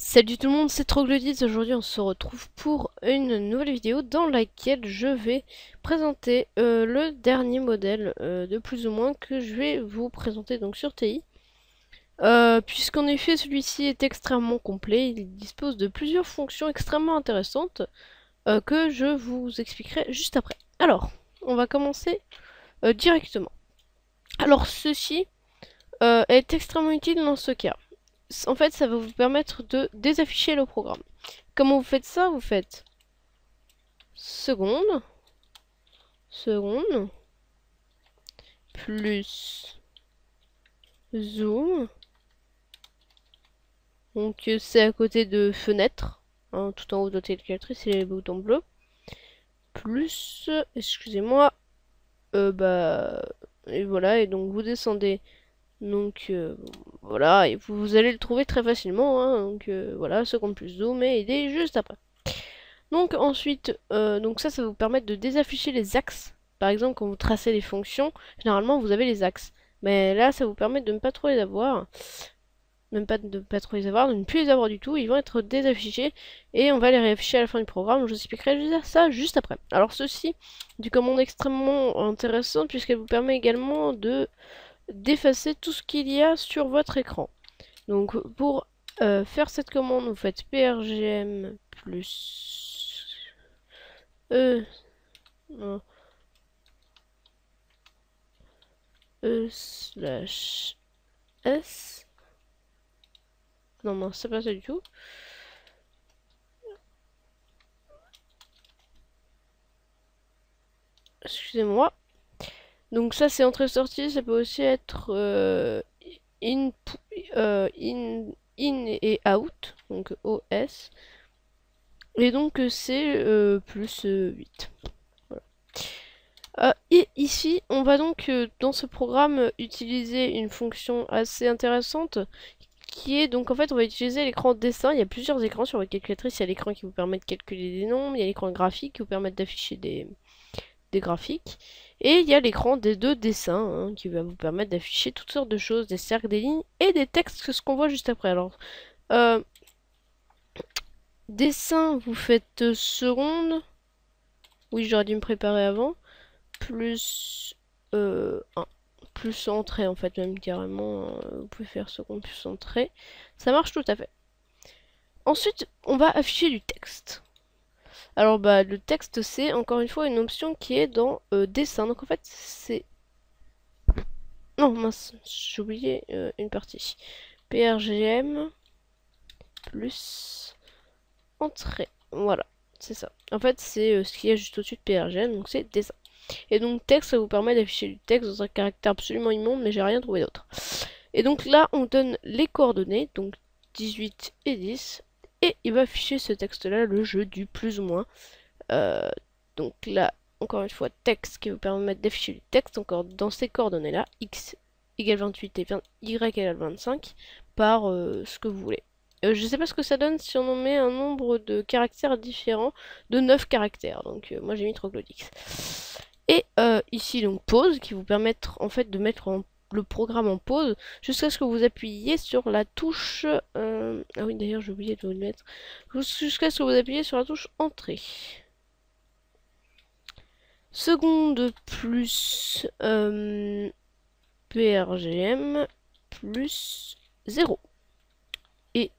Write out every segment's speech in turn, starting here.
Salut tout le monde, c'est Troglodyte. Aujourd'hui on se retrouve pour une nouvelle vidéo dans laquelle je vais présenter le dernier modèle de plus ou moins que je vais vous présenter donc sur TI. Puisqu'en effet celui-ci est extrêmement complet, il dispose de plusieurs fonctions extrêmement intéressantes que je vous expliquerai juste après. Alors, on va commencer directement. Alors ceci est extrêmement utile dans ce cas. En fait, ça va vous permettre de désafficher le programme. Comment vous faites ça? Vous faites seconde, seconde, plus zoom. Donc c'est à côté de fenêtre, hein, tout en haut de la calculatrice, c'est les boutons bleus. Plus, excusez-moi, et voilà, et donc vous descendez. Donc voilà, et vous allez le trouver très facilement, hein, donc voilà, seconde plus zoom, et il est juste après. Donc ensuite, donc ça vous permet de désafficher les axes. Par exemple, quand vous tracez les fonctions, généralement vous avez les axes. Mais là, ça vous permet de ne pas trop les avoir. Même pas de ne pas trop les avoir, de ne plus les avoir du tout. Ils vont être désaffichés et on va les réafficher à la fin du programme. Je vous expliquerai ça juste après. Alors ceci, du commande extrêmement intéressante puisqu'elle vous permet également de d'effacer tout ce qu'il y a sur votre écran. Donc pour faire cette commande, vous faites prgm plus non, slash s. Non, c'est pas ça du tout. Excusez-moi. Donc ça c'est entrée-sortie, ça peut aussi être in, in et out, donc OS. Et donc c'est plus 8. Voilà. Et ici, on va donc dans ce programme utiliser une fonction assez intéressante qui est donc en fait on va utiliser l'écran dessin. Il y a plusieurs écrans sur votre calculatrice. Il y a l'écran qui vous permet de calculer des nombres, il y a l'écran graphique qui vous permet d'afficher des graphiques, et il y a l'écran des deux dessins hein, qui va vous permettre d'afficher toutes sortes de choses, des cercles, des lignes et des textes, que ce qu'on voit juste après. Alors, dessin, vous faites seconde. Oui, j'aurais dû me préparer avant. Plus 1. Plus entrée en fait, même carrément. Vous pouvez faire seconde plus entrée. Ça marche tout à fait. Ensuite, on va afficher du texte. Alors le texte c'est encore une fois une option qui est dans dessin. Donc en fait c'est... Non mince, j'ai oublié une partie. PRGM plus entrée. Voilà, c'est ça. En fait c'est ce qu'il y a juste au-dessus de PRGM, donc c'est dessin. Et donc texte, ça vous permet d'afficher du texte dans un caractère absolument immonde, mais j'ai rien trouvé d'autre. Et donc là on donne les coordonnées, donc 18 et 10. Et il va afficher ce texte là, le jeu du plus ou moins. Donc là, encore une fois, texte qui vous permet d'afficher du texte encore dans ces coordonnées-là, x égale 28 et y égale 25, par ce que vous voulez. Je sais pas ce que ça donne si on en met un nombre de caractères différents, de 9 caractères. Donc moi j'ai mis troglodyte. Et ici donc pause, qui vous permet en fait de mettre le programme en pause jusqu'à ce que vous appuyiez sur la touche... Ah oui d'ailleurs j'ai oublié de vous le mettre. Jusqu'à ce que vous appuyiez sur la touche entrée. Seconde plus PRGM plus 0. Et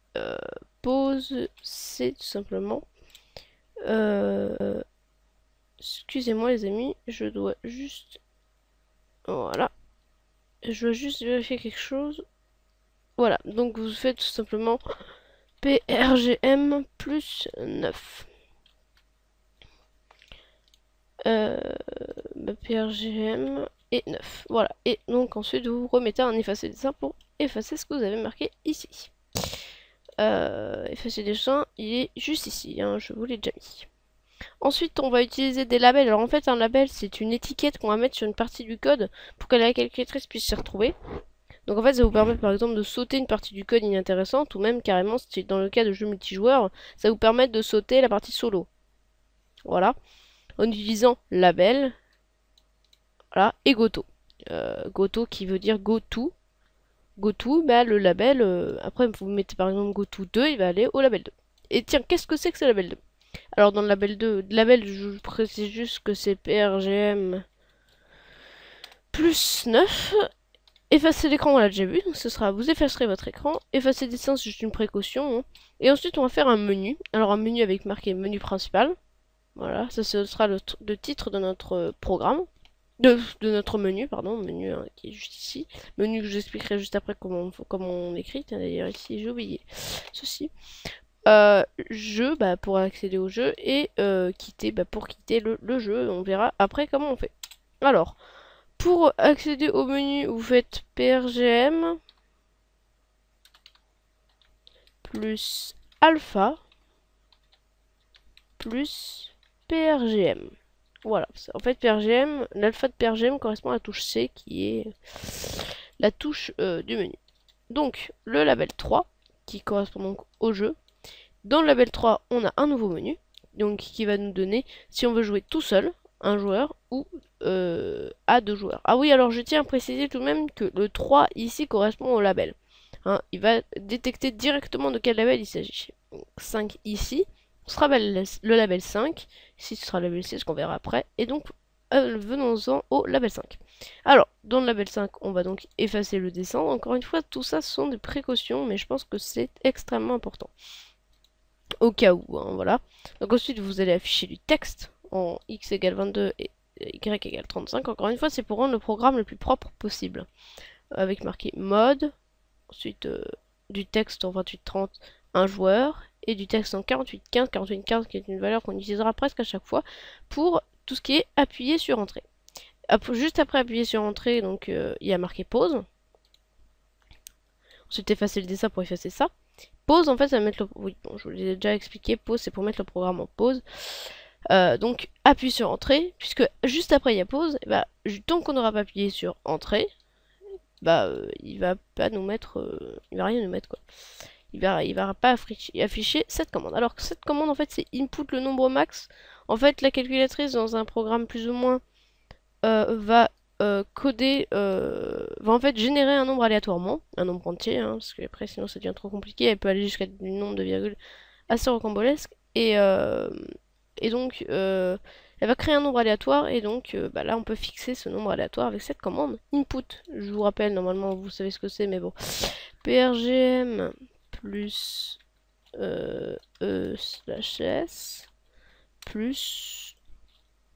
pause, c'est tout simplement... excusez-moi les amis, je dois juste... Voilà. Je dois juste vérifier quelque chose. Voilà, donc vous faites tout simplement PRGM plus 9. PRGM et 9. Voilà. Et donc ensuite vous remettez un effacer dessin pour effacer ce que vous avez marqué ici. Effacer dessin, il est juste ici, hein, je vous l'ai déjà mis. Ensuite on va utiliser des labels. Alors en fait un label c'est une étiquette qu'on va mettre sur une partie du code pour que la calculatrice puisse s'y retrouver. Donc en fait ça vous permet par exemple de sauter une partie du code inintéressante, ou même carrément si dans le cas de jeux multijoueurs, ça vous permet de sauter la partie solo. Voilà. En utilisant label, voilà, et goto. Goto qui veut dire go to. GoTo, bah, le label, après vous mettez par exemple GoTo 2, il va aller au label 2. Et tiens, qu'est-ce que c'est que ce label 2? Alors dans le label 2, label, je précise juste que c'est PRGM plus 9. Effacer l'écran, on l'a déjà vu, donc ce sera, vous effacerez votre écran. Effacer dessin, c'est juste une précaution. Hein. Et ensuite, on va faire un menu. Alors un menu avec marqué menu principal. Voilà, ça ce sera le titre de notre programme. De notre menu, pardon, menu hein, qui est juste ici. Menu que j'expliquerai juste après comment on écrit. D'ailleurs ici, j'ai oublié ceci. Jeu, bah, pour accéder au jeu. Et quitter, bah, pour quitter le jeu. On verra après comment on fait. Alors... Pour accéder au menu, vous faites PRGM plus alpha plus PRGM. Voilà. En fait, PRGM, l'alpha de PRGM correspond à la touche C qui est la touche du menu. Donc, le label 3 qui correspond donc au jeu. Dans le label 3, on a un nouveau menu donc qui va nous donner si on veut jouer tout seul, un joueur ou à 2 joueurs. Ah oui, alors je tiens à préciser tout de même que le 3 ici correspond au label. Hein, il va détecter directement de quel label il s'agit. 5 ici, ce sera le label 5. Ici, ce sera le label 6 qu'on verra après. Et donc, venons-en au label 5. Alors, dans le label 5, on va donc effacer le dessin. Encore une fois, tout ça ce sont des précautions, mais je pense que c'est extrêmement important. Au cas où, hein, voilà. Donc ensuite, vous allez afficher du texte en x égale 22 et y égale 35. Encore une fois, c'est pour rendre le programme le plus propre possible. Avec marqué mode, ensuite du texte en 28-30, un joueur, et du texte en 48-15, 48-15 qui est une valeur qu'on utilisera presque à chaque fois pour tout ce qui est appuyé sur entrée. Juste après appuyer sur entrée, donc il y a marqué pause. Ensuite, effacer le dessin pour effacer ça. Pause, en fait, ça va mettre le... Oui, bon, je vous l'ai déjà expliqué. Pause, c'est pour mettre le programme en pause. Donc, appuie sur entrée, puisque juste après il y a pause, et bah, tant qu'on n'aura pas appuyé sur entrée, bah, il va pas nous mettre... il va rien nous mettre, quoi. Il va pas afficher cette commande. Alors que cette commande, en fait, c'est input le nombre max. En fait, la calculatrice, dans un programme plus ou moins, va coder, va en fait générer un nombre aléatoirement, un nombre entier, hein, parce que après sinon ça devient trop compliqué, elle peut aller jusqu'à du nombre de virgules assez rocambolesque, et donc elle va créer un nombre aléatoire, et donc bah, là on peut fixer ce nombre aléatoire avec cette commande input. Je vous rappelle, normalement vous savez ce que c'est, mais bon, PRGM plus E/S plus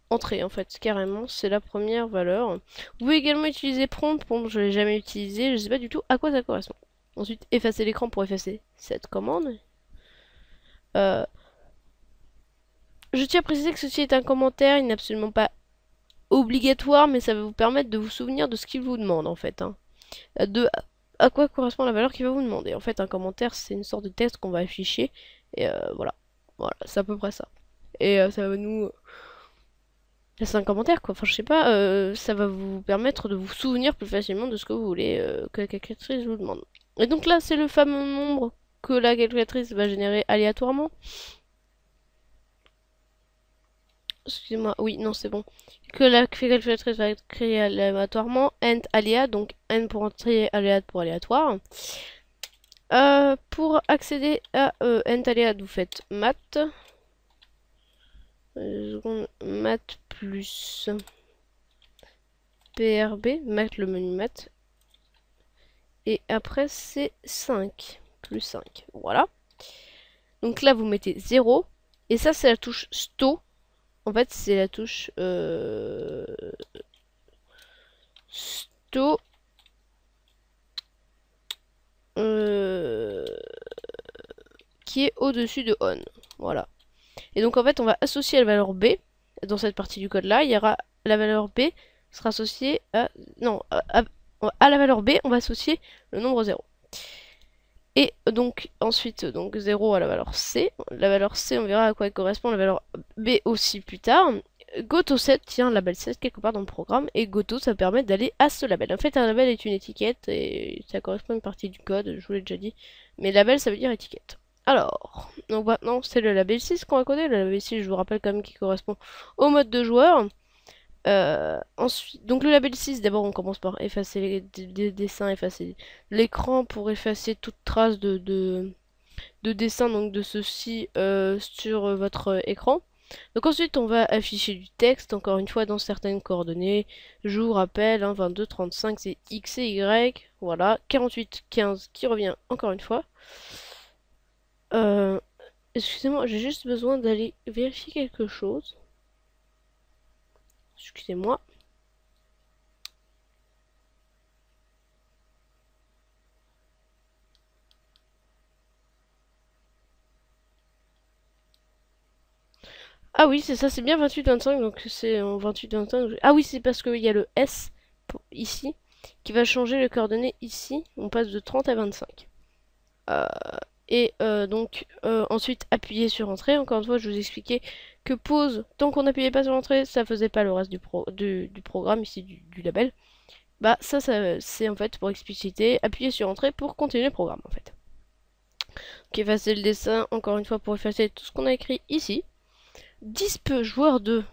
entrée en fait, carrément, c'est la première valeur. Vous pouvez également utiliser prompt, prompt je l'ai jamais utilisé, je sais pas du tout à quoi ça correspond. Ensuite, effacer l'écran pour effacer cette commande. Je tiens à préciser que ceci est un commentaire, il n'est absolument pas obligatoire, mais ça va vous permettre de vous souvenir de ce qu'il vous demande en fait. Hein. À quoi correspond la valeur qu'il va vous demander. En fait, un commentaire, c'est une sorte de texte qu'on va afficher, et voilà. Voilà, c'est à peu près ça. Et ça va nous... laissez un commentaire quoi, enfin je sais pas, ça va vous permettre de vous souvenir plus facilement de ce que vous voulez que la calculatrice vous demande. Et donc là c'est le fameux nombre que la calculatrice va générer aléatoirement. Excusez-moi, oui non c'est bon. Que la calculatrice va créer aléatoirement, int aléa, donc n pour entrée, aléa pour aléatoire. Pour accéder à int aléa, vous faites math. Math plus PRB, math le menu math. Et après c'est 5, plus 5, voilà. Donc là vous mettez 0. Et ça c'est la touche sto. En fait c'est la touche sto qui est au-dessus de on. Voilà. Et donc en fait on va associer la valeur B. Dans cette partie du code là, il y aura la valeur B sera associée à... Non, à la valeur B, on va associer le nombre 0. Et donc ensuite, donc 0 à la valeur C. La valeur C, on verra à quoi elle correspond, la valeur B aussi plus tard. Goto 7 tient label 7 quelque part dans le programme, et Goto ça permet d'aller à ce label. En fait un label est une étiquette, et ça correspond à une partie du code, je vous l'ai déjà dit. Mais label ça veut dire étiquette. Alors, donc maintenant c'est le label 6 qu'on va coder. Le label 6, je vous rappelle quand même qu'il correspond au mode de joueur. Ensuite, donc le label 6, d'abord on commence par effacer les dessins, effacer l'écran pour effacer toute trace de dessin donc de ceci sur votre écran. Donc ensuite on va afficher du texte, encore une fois dans certaines coordonnées. Je vous rappelle, 22, 35 c'est X et Y, voilà, 48, 15 qui revient encore une fois. Excusez-moi, j'ai juste besoin d'aller vérifier quelque chose. Excusez-moi. Ah oui, c'est ça, c'est bien 28-25, donc c'est en 28-25. Ah oui, c'est parce qu'il y a le S ici qui va changer les coordonnées ici. On passe de 30 à 25. Donc ensuite appuyer sur entrée. Encore une fois, je vous expliquais que pause, tant qu'on n'appuyait pas sur entrée, ça faisait pas le reste du programme ici du label. Bah ça c'est en fait pour expliciter, appuyer sur entrée pour continuer le programme en fait. Donc effacer le dessin, encore une fois pour effacer tout ce qu'on a écrit ici. Disp joueur 2.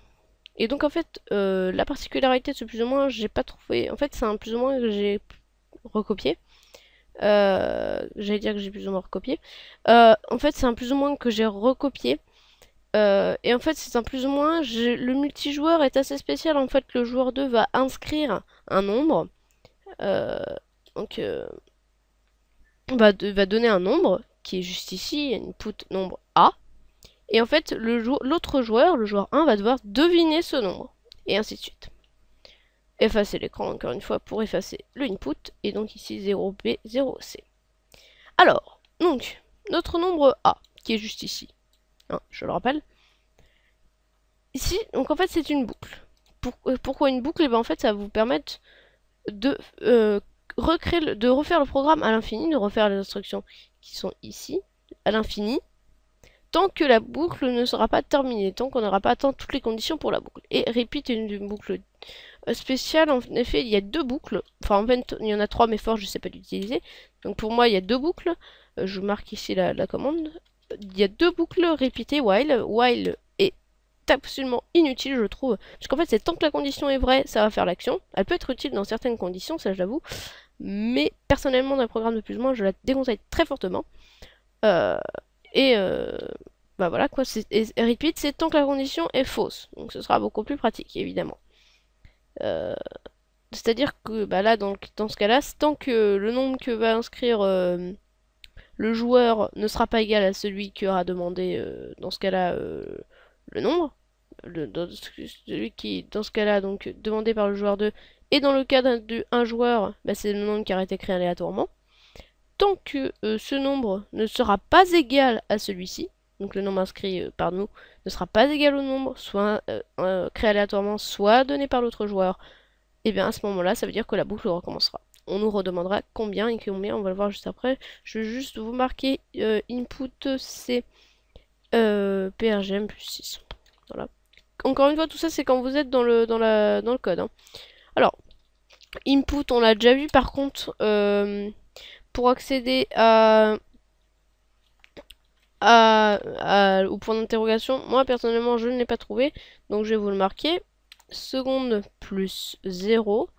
Et donc en fait, la particularité de ce plus ou moins, j'ai pas trouvé. En fait, c'est un plus ou moins que j'ai recopié. J'allais dire que j'ai plus ou moins recopié. En fait, c'est un plus ou moins que j'ai recopié. Et en fait, c'est un plus ou moins. Le multijoueur est assez spécial. En fait, le joueur 2 va inscrire un nombre. Donc, va donner un nombre qui est juste ici, input nombre A. Et en fait, l'autre joueur, le joueur 1, va devoir deviner ce nombre. Et ainsi de suite. Effacer l'écran encore une fois pour effacer le input. Et donc ici 0B, 0C. Alors, donc, notre nombre A, qui est juste ici. Hein, je le rappelle. Ici, donc en fait, c'est une boucle. Pourquoi une boucle? Et ben en fait, ça va vous permettre de refaire le programme à l'infini, de refaire les instructions qui sont ici, à l'infini, tant que la boucle ne sera pas terminée, tant qu'on n'aura pas atteint toutes les conditions pour la boucle. Et repeat est une boucle spéciale, en effet, il y a deux boucles, enfin en fait, il y en a trois, mais fort, je ne sais pas l'utiliser. Donc pour moi, il y a deux boucles, je marque ici la commande. Il y a deux boucles répétées while est absolument inutile, je trouve, parce qu'en fait, c'est tant que la condition est vraie, ça va faire l'action. Elle peut être utile dans certaines conditions, ça j'avoue, mais personnellement, dans le programme de plus ou moins, je la déconseille très fortement. Bah voilà quoi, repeat, c'est tant que la condition est fausse, donc ce sera beaucoup plus pratique, évidemment. C'est-à-dire que bah là, dans ce cas-là, tant que le nombre que va inscrire le joueur ne sera pas égal à celui qui aura demandé, dans ce cas-là, le nombre, celui qui, dans ce cas-là, donc demandé par le joueur 2, et dans le cas d'un joueur, bah, c'est le nombre qui aura été créé aléatoirement. Tant que ce nombre ne sera pas égal à celui-ci, donc le nombre inscrit par nous ne sera pas égal au nombre, soit créé aléatoirement, soit donné par l'autre joueur, et bien à ce moment-là, ça veut dire que la boucle recommencera. On nous redemandera combien et combien, on va le voir juste après. Je vais juste vous marquer input C PRGM plus 6. Voilà. Encore une fois, tout ça c'est quand vous êtes dans le code. Hein. Alors, input, on l'a déjà vu, par contre, pour accéder au point d'interrogation, moi personnellement je ne l'ai pas trouvé, donc je vais vous le marquer. Seconde plus 0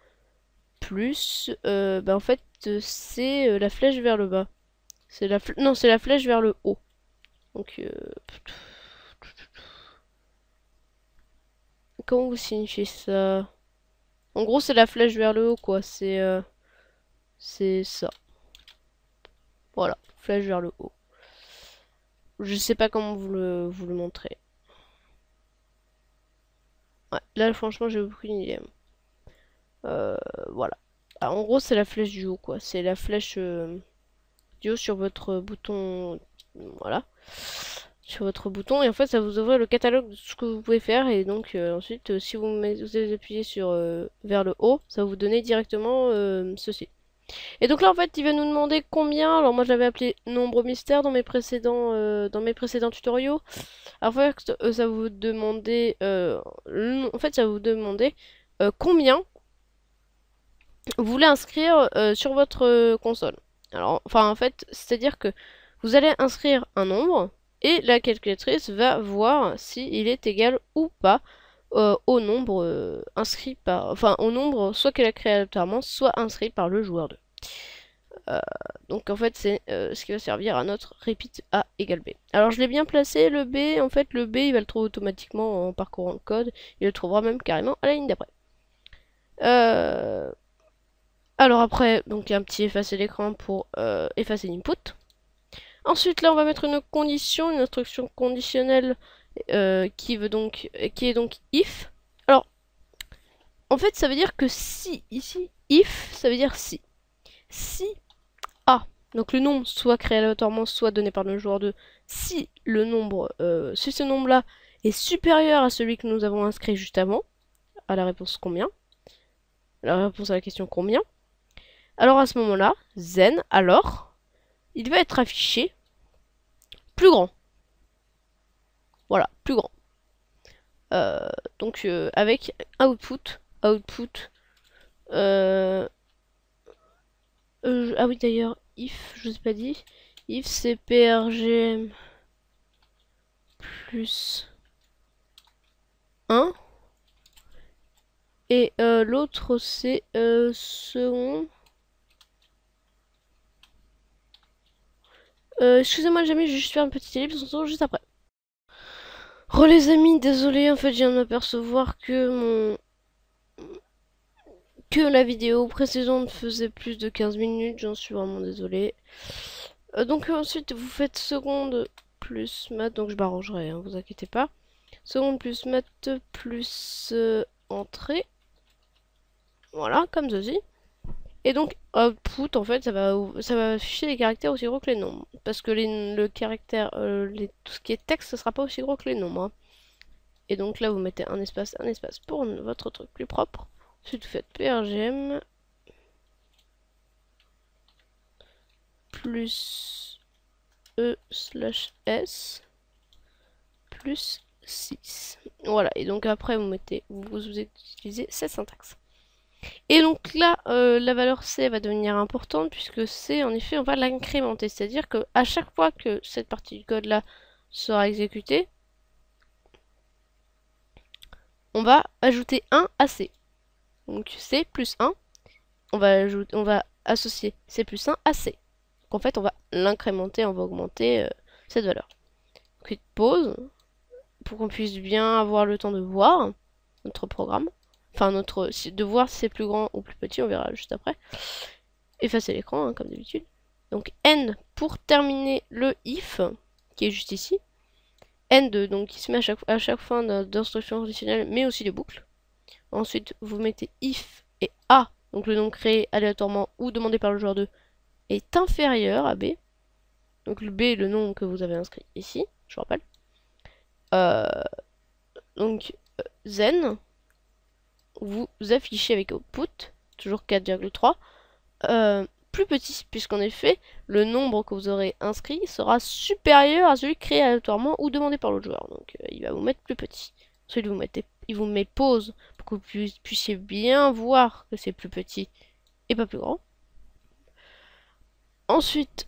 plus bah en fait c'est la flèche vers le bas. Non, c'est la flèche vers le haut. Donc comment vous signifiez ça? En gros, c'est la flèche vers le haut quoi, c'est ça. Voilà, flèche vers le haut. Je sais pas comment vous le montrer. Ouais, là franchement j'ai aucune idée. Voilà. Alors, en gros c'est la flèche du haut quoi. C'est la flèche du haut sur votre bouton. Voilà. Sur votre bouton. Et en fait ça vous ouvre le catalogue de ce que vous pouvez faire. Et donc ensuite si vous appuyez sur vers le haut, ça va vous donner directement ceci. Et donc là en fait il va nous demander combien. Alors moi j'avais appelé nombre mystère dans mes précédents tutoriaux. Alors en fait ça vous demander en fait ça vous demander combien vous voulez inscrire sur votre console. Alors enfin en fait c'est à dire que vous allez inscrire un nombre et la calculatrice va voir si il est égal ou pas au nombre inscrit par... Enfin, au nombre soit qu'elle a créé aléatoirement, soit inscrit par le joueur 2. Donc en fait c'est ce qui va servir à notre repeat A égale B. Alors je l'ai bien placé le B, en fait le B il va le trouver automatiquement en parcourant le code, il le trouvera même carrément à la ligne d'après. Alors après, donc il y a un petit effacer l'écran pour effacer l'input. Ensuite là on va mettre une condition, une instruction conditionnelle qui est donc if. Alors en fait ça veut dire que si, ici, if ça veut dire si. Si A, donc le nombre soit créé aléatoirement, soit donné par le joueur 2, si le nombre, si ce nombre-là est supérieur à celui que nous avons inscrit juste avant, à la réponse combien, la réponse à la question combien, alors à ce moment-là, then, alors, il va être affiché plus grand. Voilà, plus grand. Donc avec output, ah oui d'ailleurs, if, je vous ai pas dit, if c'est prgm plus 1 et l'autre c'est second. Excusez-moi jamais, je vais juste faire un petit ellipse, on se retrouve juste après. Les amis, désolé, en fait je viens de m'apercevoir que la vidéo précédente faisait plus de 15 minutes, j'en suis vraiment désolé. Donc ensuite vous faites seconde plus maths, donc je m'arrangerai, hein, vous inquiétez pas. Seconde plus maths plus entrée. Voilà, comme ceci. Et donc output en fait ça va afficher les caractères aussi gros que les nombres. Parce que le caractère, tout ce qui est texte, ce sera pas aussi gros que les nombres. Hein. Et donc là vous mettez un espace pour votre truc plus propre. Ensuite vous faites prgm plus e/s plus 6. Voilà, et donc après vous utilisez cette syntaxe. Et donc là, la valeur C va devenir importante puisque C, en effet, on va l'incrémenter. C'est-à-dire que à chaque fois que cette partie du code là sera exécutée, on va ajouter 1 à C. Donc C plus 1, on va associer C plus 1 à C. Donc en fait, on va l'incrémenter, on va augmenter cette valeur. Donc pause, pour qu'on puisse bien avoir le temps de voir notre programme. Enfin, de voir si c'est plus grand ou plus petit, on verra juste après. Effacer l'écran, hein, comme d'habitude. Donc end pour terminer le if, qui est juste ici. End, donc qui se met à chaque fin d'instruction conditionnelle, mais aussi les boucles. Ensuite, vous mettez if et A, donc le nom créé aléatoirement ou demandé par le joueur 2, est inférieur à B. Donc le B est le nom que vous avez inscrit ici, je rappelle. Donc then, vous affichez avec output, toujours 4,3, plus petit, puisqu'en effet, le nombre que vous aurez inscrit sera supérieur à celui créé aléatoirement ou demandé par l'autre joueur. Donc il va vous mettre plus petit. Ensuite, il vous met pause pour que vous puissiez bien voir que c'est plus petit et pas plus grand. Ensuite,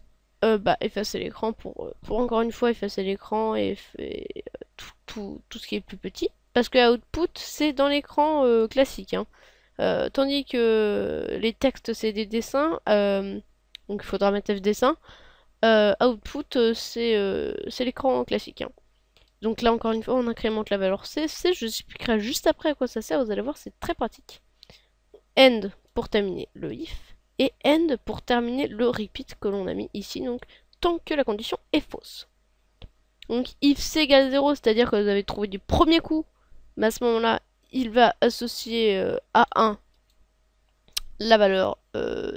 effacer l'écran pour encore une fois effacer l'écran et tout ce qui est plus petit. Parce que output, c'est dans l'écran classique. Hein. Tandis que les textes, c'est des dessins. Donc il faudra mettre F dessin. Output, c'est l'écran classique. Hein. Donc là, encore une fois, on incrémente la valeur C. C, je vous expliquerai juste après à quoi ça sert. Vous allez voir, c'est très pratique. End pour terminer le if. Et end pour terminer le repeat que l'on a mis ici. Donc tant que la condition est fausse. Donc if c égale 0, c'est-à-dire que vous avez trouvé du premier coup. Mais à ce moment-là, il va associer à 1 la valeur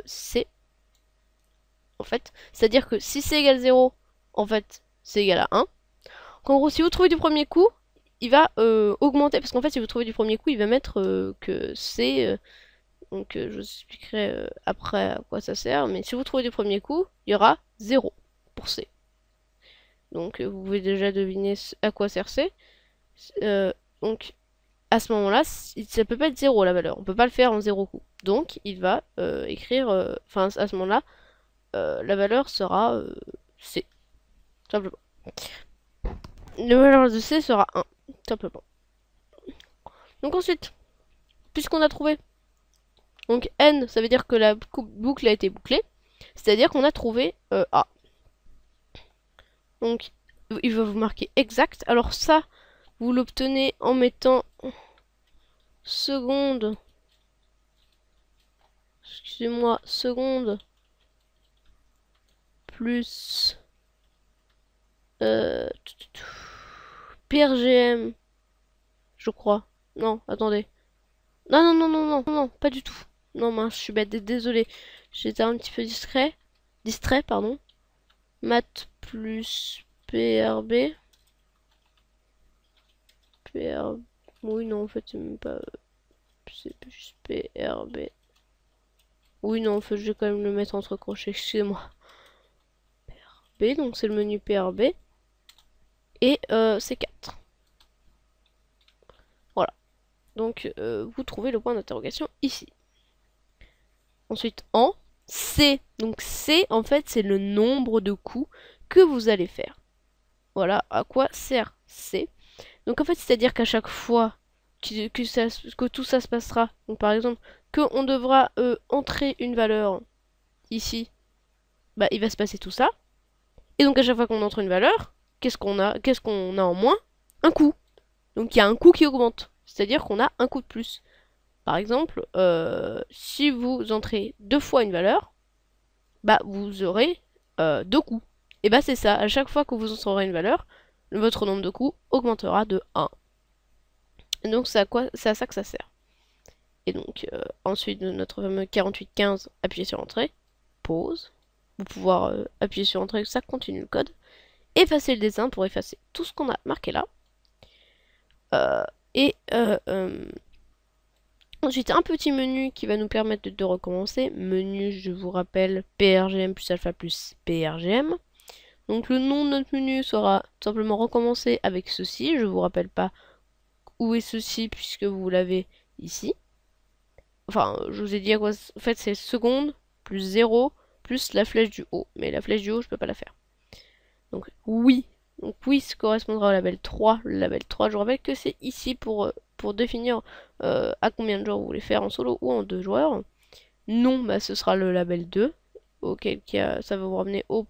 C. En fait, c'est-à-dire que si C égale 0, en fait, c'est égal à 1. Donc, en gros, si vous trouvez du premier coup, il va augmenter. Parce qu'en fait, si vous trouvez du premier coup, il va mettre que C. Donc, je vous expliquerai après à quoi ça sert. Mais si vous trouvez du premier coup, il y aura 0 pour C. Donc, vous pouvez déjà deviner à quoi sert C. Donc, à ce moment-là, ça peut pas être 0 la valeur. On peut pas le faire en 0 coup. Donc, il va écrire... Enfin, à ce moment-là, la valeur sera C. Simplement. La valeur de C sera 1. Simplement. Donc ensuite, puisqu'on a trouvé, donc N, ça veut dire que la boucle a été bouclée, c'est-à-dire qu'on a trouvé A. Donc, il va vous marquer exact. Alors ça, vous l'obtenez en mettant seconde, excusez-moi, seconde plus PRGM, je crois. Non, attendez. Non, non, non, non, non, non, pas du tout. Non, mince, je suis bête, désolé. J'étais un petit peu distrait, pardon. Math plus PRB. PRB. Oui, non, en fait, c'est même pas. C'est juste PRB. Oui, non, en fait, je vais quand même le mettre entre crochets, excusez-moi. PRB, donc c'est le menu PRB. Et c'est 4. Voilà. Donc, vous trouvez le point d'interrogation ici. Ensuite, en C. Donc, C, en fait, c'est le nombre de coups que vous allez faire. Voilà à quoi sert C. Donc, en fait, c'est-à-dire qu'à chaque fois que tout ça se passera, donc par exemple, qu'on devra entrer une valeur ici, bah, il va se passer tout ça. Et donc, à chaque fois qu'on entre une valeur, qu'est-ce qu'on a en moins? Un coup. Donc, il y a un coup qui augmente. C'est-à-dire qu'on a un coup de plus. Par exemple, si vous entrez 2 fois une valeur, bah vous aurez 2 coups. Et bah c'est ça, à chaque fois que vous entrerez une valeur, votre nombre de coups augmentera de 1. Et donc c'est à ça que ça sert. Et donc ensuite notre fameux 4815, appuyez sur entrée, pause. Vous pouvoir appuyer sur entrée, ça continue le code. Effacer le dessin pour effacer tout ce qu'on a marqué là. Et ensuite, un petit menu qui va nous permettre de recommencer. Menu, je vous rappelle, PRGM plus alpha plus PRGM. Donc le nom de notre menu sera tout simplement recommencer avec ceci. Je vous rappelle pas où est ceci puisque vous l'avez ici. Enfin, je vous ai dit à quoi... En fait, c'est seconde plus 0 plus la flèche du haut. Mais la flèche du haut, je peux pas la faire. Donc oui. Donc oui, ça correspondra au label 3. Le label 3, je vous rappelle que c'est ici pour définir à combien de joueurs vous voulez faire en solo ou en 2 joueurs. Non, bah, ce sera le label 2. Auquel cas, ça va vous ramener au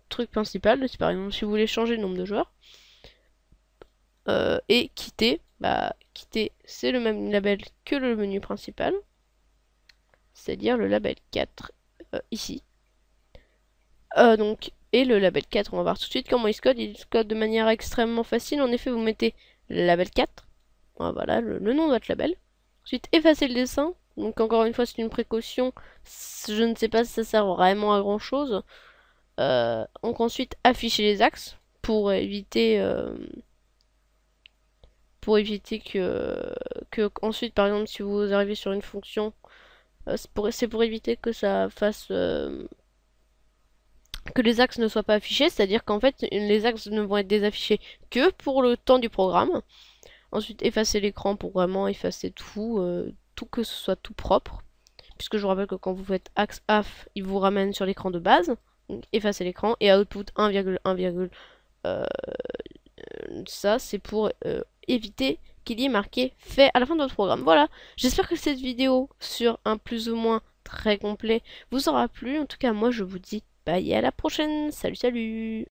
truc principal. Si par exemple, si vous voulez changer le nombre de joueurs. Et quitter, bah, quitter, c'est le même label que le menu principal. C'est-à-dire le label 4 ici. Donc, et le label 4, on va voir tout de suite comment il se code. Il se code de manière extrêmement facile. En effet, vous mettez label 4. Voilà, le nom de votre label. Ensuite, effacer le dessin. Donc, encore une fois, c'est une précaution. Je ne sais pas si ça sert vraiment à grand chose. Donc, ensuite, afficher les axes pour éviter que ensuite, par exemple, si vous arrivez sur une fonction, c'est pour éviter que ça fasse que les axes ne soient pas affichés, c'est-à-dire qu'en fait les axes ne vont être désaffichés que pour le temps du programme. Ensuite effacer l'écran pour vraiment effacer tout, tout que ce soit tout propre. Puisque je vous rappelle que quand vous faites axe AF, il vous ramène sur l'écran de base. Donc effacer l'écran et output 1,1, ça c'est pour éviter qu'il y ait marqué fait à la fin de votre programme. Voilà, j'espère que cette vidéo sur un plus ou moins très complet vous aura plu. En tout cas moi je vous dis bye et à la prochaine. Salut salut.